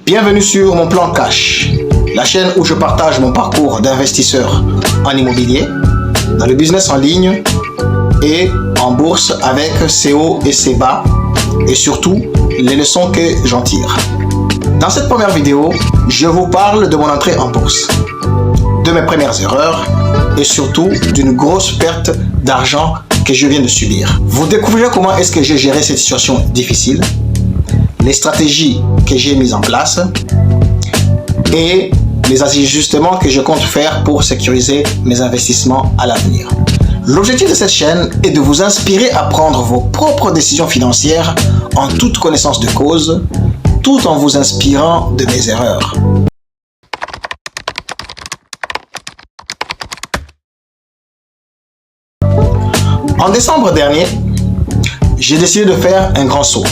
Bienvenue sur mon plan cash, la chaîne où je partage mon parcours d'investisseur en immobilier, dans le business en ligne et en bourse avec ses hauts et ses bas et surtout les leçons que j'en tire. Dans cette première vidéo, je vous parle de mon entrée en bourse, de mes premières erreurs et surtout d'une grosse perte d'argent que je viens de subir. Vous découvrirez comment est-ce que j'ai géré cette situation difficile, les stratégies que j'ai mises en place et les ajustements que je compte faire pour sécuriser mes investissements à l'avenir. L'objectif de cette chaîne est de vous inspirer à prendre vos propres décisions financières en toute connaissance de cause, tout en vous inspirant de mes erreurs. En décembre dernier, j'ai décidé de faire un grand saut.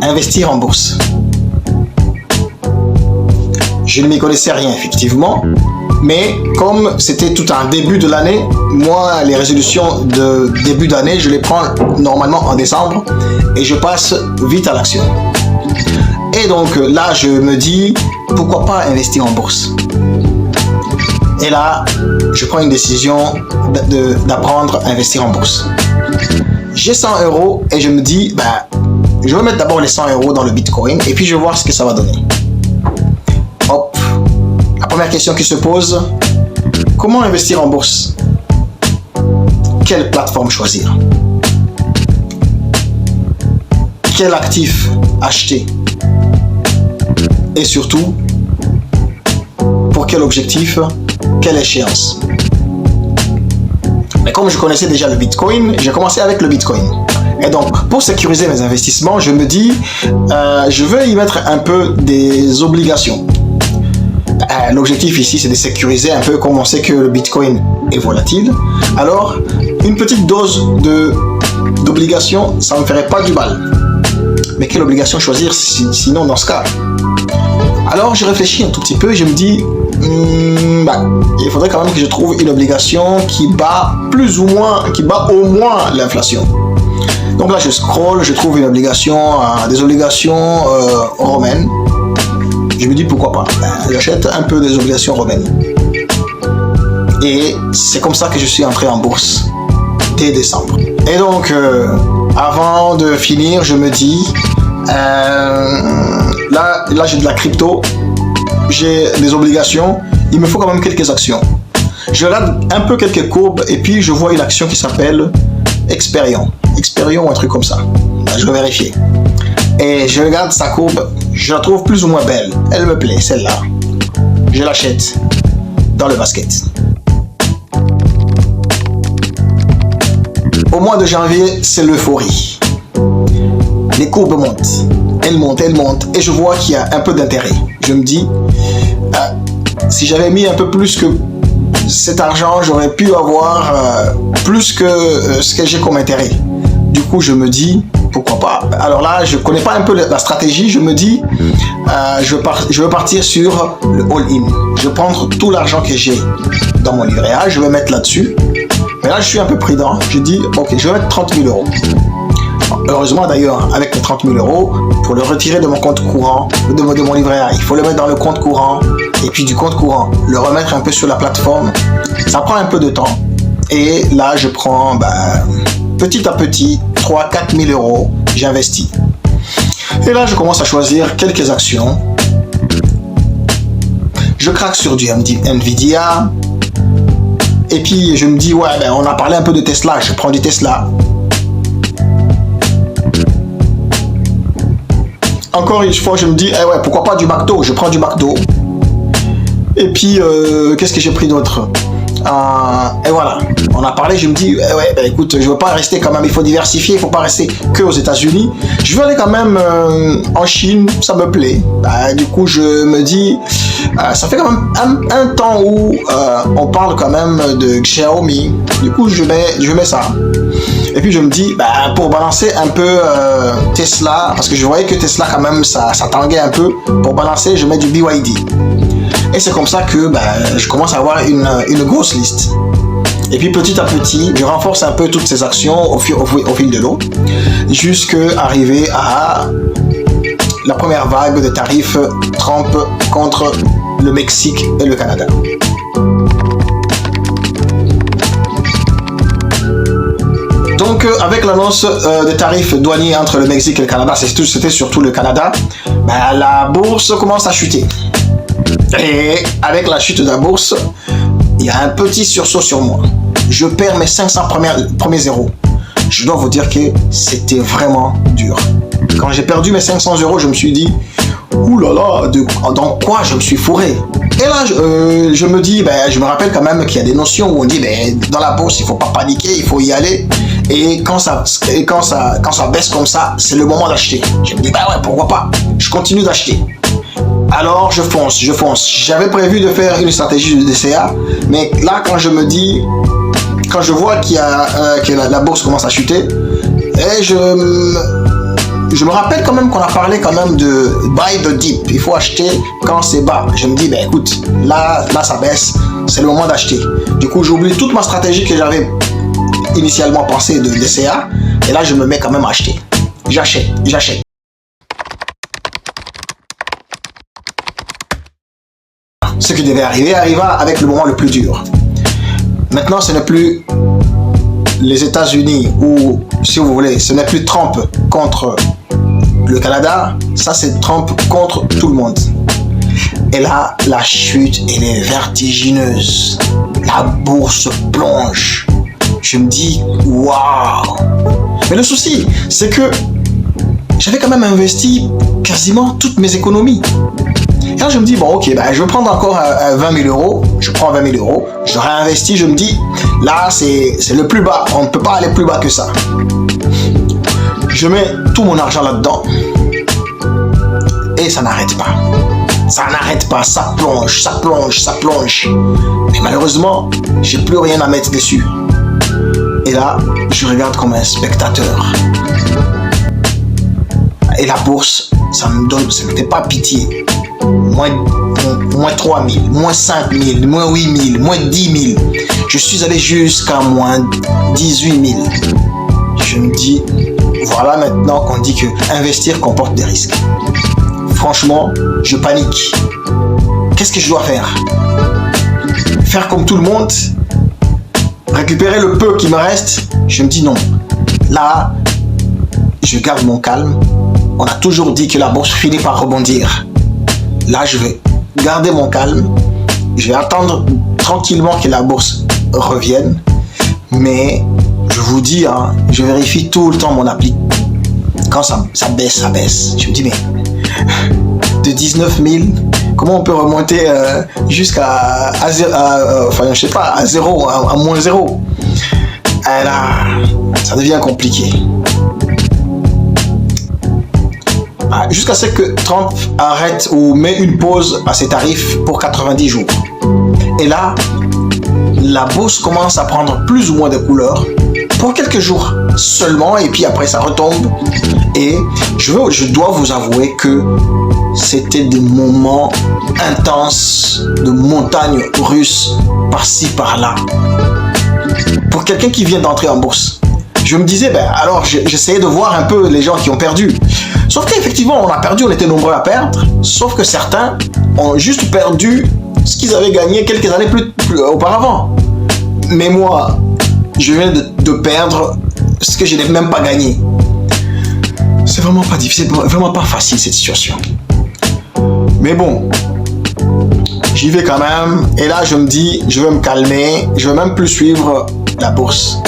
Investir en bourse. Je ne m'y connaissais rien effectivement, mais comme c'était tout un début de l'année, moi les résolutions de début d'année, je les prends normalement en décembre et je passe vite à l'action. Et donc là je me dis, pourquoi pas investir en bourse? Et là, je prends une décision d'apprendre à investir en bourse. J'ai 100 € et je me dis, je vais mettre d'abord les 100 € dans le Bitcoin et puis je vais voir ce que ça va donner. Hop. La première question qui se pose, comment investir en bourse? Quelle plateforme choisir? Quel actif acheter? Et surtout, pour quel objectif? Quelle échéance? Mais comme je connaissais déjà le Bitcoin, j'ai commencé avec le Bitcoin. Et donc, pour sécuriser mes investissements, je me dis, je veux y mettre un peu des obligations. L'objectif ici, c'est de sécuriser un peu, comme on sait que le Bitcoin est volatile. Alors, une petite dose d'obligations, ça ne me ferait pas du mal. Mais quelle obligation choisir sinon dans ce cas? Alors, je réfléchis un tout petit peu et je me dis, il faudrait quand même que je trouve une obligation qui bat au moins l'inflation. Donc là, je scroll, je trouve une obligation, des obligations romaines. Je me dis pourquoi pas. J'achète un peu des obligations romaines. Et c'est comme ça que je suis entré en bourse dès décembre. Et donc, avant de finir, je me dis, là j'ai de la crypto, j'ai des obligations, il me faut quand même quelques actions. Je regarde un peu quelques courbes et puis je vois une action qui s'appelle Experian ou un truc comme ça. Je vais vérifier. Et je regarde sa courbe, je la trouve plus ou moins belle. Elle me plaît, celle-là. Je l'achète dans le basket. Au mois de janvier, c'est l'euphorie. Les courbes montent. Elles montent. Et je vois qu'il y a un peu d'intérêt. Je me dis, si j'avais mis un peu plus que cet argent, j'aurais pu avoir plus que ce que j'ai comme intérêt. Du coup, je me dis, pourquoi pas? Alors là, je connais pas un peu la stratégie. Je me dis, je veux partir sur le all-in. Je vais prendre tout l'argent que j'ai dans mon livret A, je vais mettre là-dessus. Mais là, je suis un peu prudent. Je dis, ok, je vais mettre 30 000 €. Heureusement d'ailleurs, avec les 30 000 €, pour le retirer de mon compte courant, de mon livret A, il faut le mettre dans le compte courant. Et puis du compte courant, le remettre un peu sur la plateforme. Ça prend un peu de temps. Et là, je prends petit à petit 3 000 à 4 000 €, j'investis. Et là, je commence à choisir quelques actions. Je craque sur du Nvidia. Et puis, je me dis, on a parlé un peu de Tesla, je prends du Tesla. Encore une fois, je me dis, pourquoi pas du McDo, je prends du McDo. Et puis, qu'est-ce que j'ai pris d'autre? Et voilà, on a parlé, je me dis, écoute, je veux pas rester quand même, il faut diversifier, il faut pas rester que aux États-Unis. Je veux aller quand même en Chine, ça me plaît. Du coup, je me dis, ça fait quand même un temps où on parle quand même de Xiaomi. Du coup, je mets ça. Et puis je me dis, pour balancer un peu Tesla, parce que je voyais que Tesla quand même, ça tanguait un peu. Pour balancer, je mets du BYD. Et c'est comme ça que je commence à avoir une grosse liste. Et puis petit à petit, je renforce un peu toutes ces actions au fil de l'eau, jusqu'à arriver à la première vague de tarifs Trump contre le Mexique et le Canada. Donc, avec l'annonce des tarifs douaniers entre le Mexique et le Canada, c'était surtout le Canada, ben, la bourse commence à chuter. Et avec la chute de la bourse, il y a un petit sursaut sur moi. Je perds mes 500 premiers euros. Je dois vous dire que c'était vraiment dur. Quand j'ai perdu mes 500 euros, je me suis dit, ouh là là, dans quoi je me suis fourré? Et là, je me dis, ben, je me rappelle quand même qu'il y a des notions où on dit, ben, dans la bourse, il faut pas paniquer, il faut y aller. Et quand ça baisse comme ça, c'est le moment d'acheter. Je me dis, ben ouais, pourquoi pas? Je continue d'acheter. Alors, je fonce. J'avais prévu de faire une stratégie de DCA, mais là, quand je vois que la bourse commence à chuter, et je me rappelle quand même qu'on a parlé quand même de buy the dip. Il faut acheter quand c'est bas. Je me dis, ben écoute, là ça baisse, c'est le moment d'acheter. Du coup, j'oublie toute ma stratégie que j'avais initialement pensée de DCA, et là, je me mets quand même à acheter. J'achète. Ce qui devait arriver arriva avec le moment le plus dur. Maintenant, ce n'est plus les États-Unis ou, si vous voulez, ce n'est plus Trump contre le Canada, ça c'est Trump contre tout le monde. Et là, la chute, elle est vertigineuse. La bourse plonge. Je me dis, waouh! Mais le souci, c'est que j'avais quand même investi quasiment toutes mes économies. Et là, je me dis, bon, ok, ben, je vais prendre encore 20 000 euros. Je prends 20 000 euros. Je réinvestis, je me dis, là, c'est le plus bas. On ne peut pas aller plus bas que ça. Je mets tout mon argent là-dedans. Et ça n'arrête pas. Ça n'arrête pas. Ça plonge. Mais malheureusement, j'ai plus rien à mettre dessus. Et là, je regarde comme un spectateur. Et la bourse, ça me fait pas pitié. Moins 3 000, moins 5 000, moins 8 000, moins 10 000. Je suis allé jusqu'à moins 18 000. Je me dis, voilà maintenant qu'on dit que investir comporte des risques. Franchement, je panique. Qu'est-ce que je dois faire? Faire comme tout le monde? Récupérer le peu qui me reste? Je me dis non. Là, je garde mon calme. On a toujours dit que la bourse finit par rebondir. Là, je vais garder mon calme. Je vais attendre tranquillement que la bourse revienne. Mais je vous dis, hein, je vérifie tout le temps mon appli. Quand ça baisse. Je me dis, mais de 19 000, comment on peut remonter jusqu'à je sais pas, à 0, à moins 0? Et là, ça devient compliqué. Jusqu'à ce que Trump arrête ou met une pause à ses tarifs pour 90 jours. Et là, la bourse commence à prendre plus ou moins de couleurs pour quelques jours seulement, et puis après ça retombe. Et je dois vous avouer que c'était des moments intenses de montagnes russes par-ci par-là. Pour quelqu'un qui vient d'entrer en bourse, je me disais, alors j'essayais de voir un peu les gens qui ont perdu. Sauf qu'effectivement, on a perdu, on était nombreux à perdre. Sauf que certains ont juste perdu ce qu'ils avaient gagné quelques années plus auparavant. Mais moi, je viens de perdre ce que je n'ai même pas gagné. C'est vraiment pas difficile, vraiment pas facile cette situation. Mais bon, j'y vais quand même. Et là, je me dis, je vais me calmer. Je vais même plus suivre la bourse.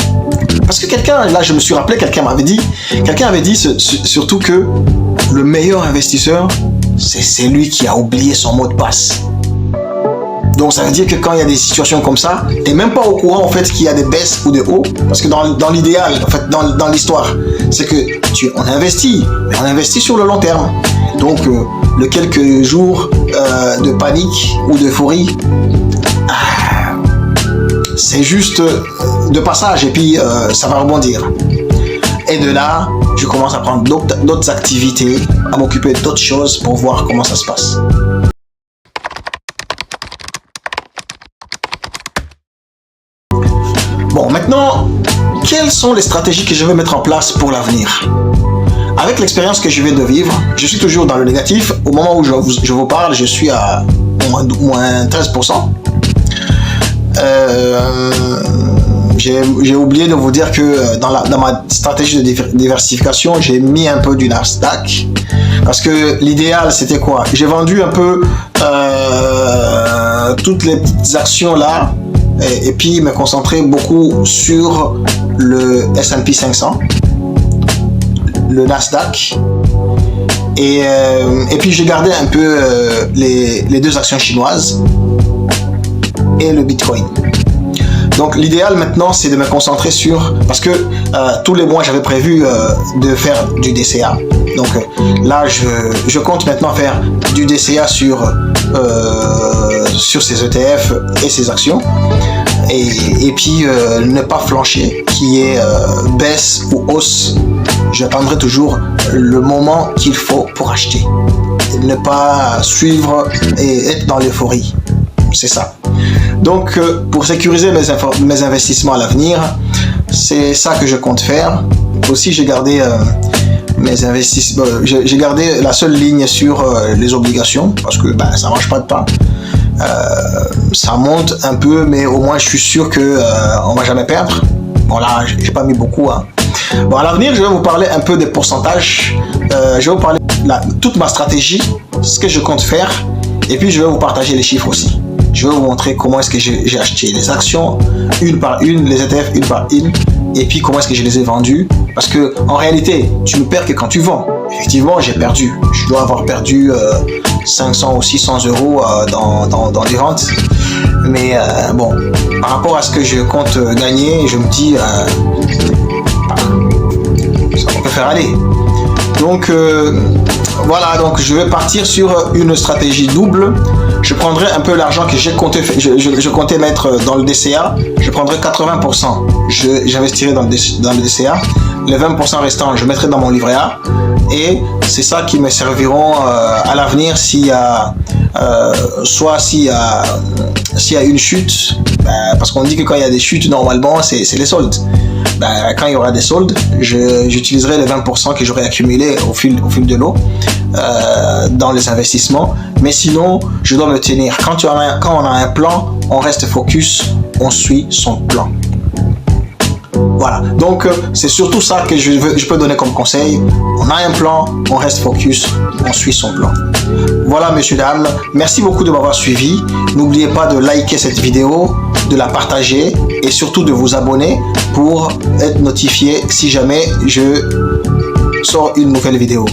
Parce que là je me suis rappelé, quelqu'un avait dit surtout que le meilleur investisseur, c'est celui qui a oublié son mot de passe. Donc ça veut dire que quand il y a des situations comme ça, t'es même pas au courant en fait qu'il y a des baisses ou des hauts, parce que dans l'idéal, en fait dans l'histoire, c'est que on investit, mais on investit sur le long terme. Donc le quelques jours de panique ou d'euphorie, c'est juste de passage et puis ça va rebondir. Et de là, je commence à prendre d'autres activités, à m'occuper d'autres choses pour voir comment ça se passe. Bon, maintenant, quelles sont les stratégies que je vais mettre en place pour l'avenir? avec l'expérience que je viens de vivre, je suis toujours dans le négatif. Au moment où je vous parle, je suis à moins 13%. J'ai oublié de vous dire que dans ma stratégie de diversification, j'ai mis un peu du Nasdaq. Parce que l'idéal, c'était quoi? J'ai vendu un peu toutes les petites actions là. Et puis me concentrer beaucoup sur le S&P 500, le Nasdaq. Et puis j'ai gardé un peu les deux actions chinoises et le Bitcoin. Donc l'idéal maintenant, c'est de me concentrer sur, parce que tous les mois j'avais prévu de faire du DCA. Donc là je compte maintenant faire du DCA sur ces ETF et ces actions. Et puis ne pas flancher, qui est baisse ou hausse. J'attendrai toujours le moment qu'il faut pour acheter. Ne pas suivre et être dans l'euphorie. C'est ça. Donc, pour sécuriser mes investissements à l'avenir, c'est ça que je compte faire. Aussi, j'ai gardé mes investissements. J'ai gardé la seule ligne sur les obligations parce que ça mange pas de pain. Ça monte un peu, mais au moins je suis sûr que on va jamais perdre. Bon là, j'ai pas mis beaucoup. Hein. Bon, à l'avenir, je vais vous parler un peu des pourcentages. Je vais vous parler de toute ma stratégie, ce que je compte faire, et puis je vais vous partager les chiffres aussi. Je vais vous montrer comment est-ce que j'ai acheté les actions une par une, les ETF une par une, et puis comment est-ce que je les ai vendus. Parce que en réalité, tu ne perds que quand tu vends. Effectivement, j'ai perdu. Je dois avoir perdu 500 ou 600 euros dans les ventes. Mais bon, par rapport à ce que je compte gagner, je me dis, ça peut faire aller. Donc voilà, donc je vais partir sur une stratégie double. Je prendrai un peu l'argent que je comptais mettre dans le DCA. Je prendrai 80%. J'investirai dans le DCA. Les 20% restants, je mettrai dans mon livret A. Et c'est ça qui me serviront à l'avenir s'il y a une chute. Parce qu'on dit que quand il y a des chutes, normalement, c'est les soldes. Quand il y aura des soldes, j'utiliserai les 20% que j'aurai accumulés au fil de l'eau dans les investissements. Mais sinon, je dois me tenir. Quand on a un plan, on reste focus, on suit son plan. Voilà, donc c'est surtout ça que je peux donner comme conseil. On a un plan, on reste focus, on suit son plan. Voilà, messieurs, dames, merci beaucoup de m'avoir suivi. N'oubliez pas de liker cette vidéo, de la partager et surtout de vous abonner pour être notifié si jamais je sors une nouvelle vidéo.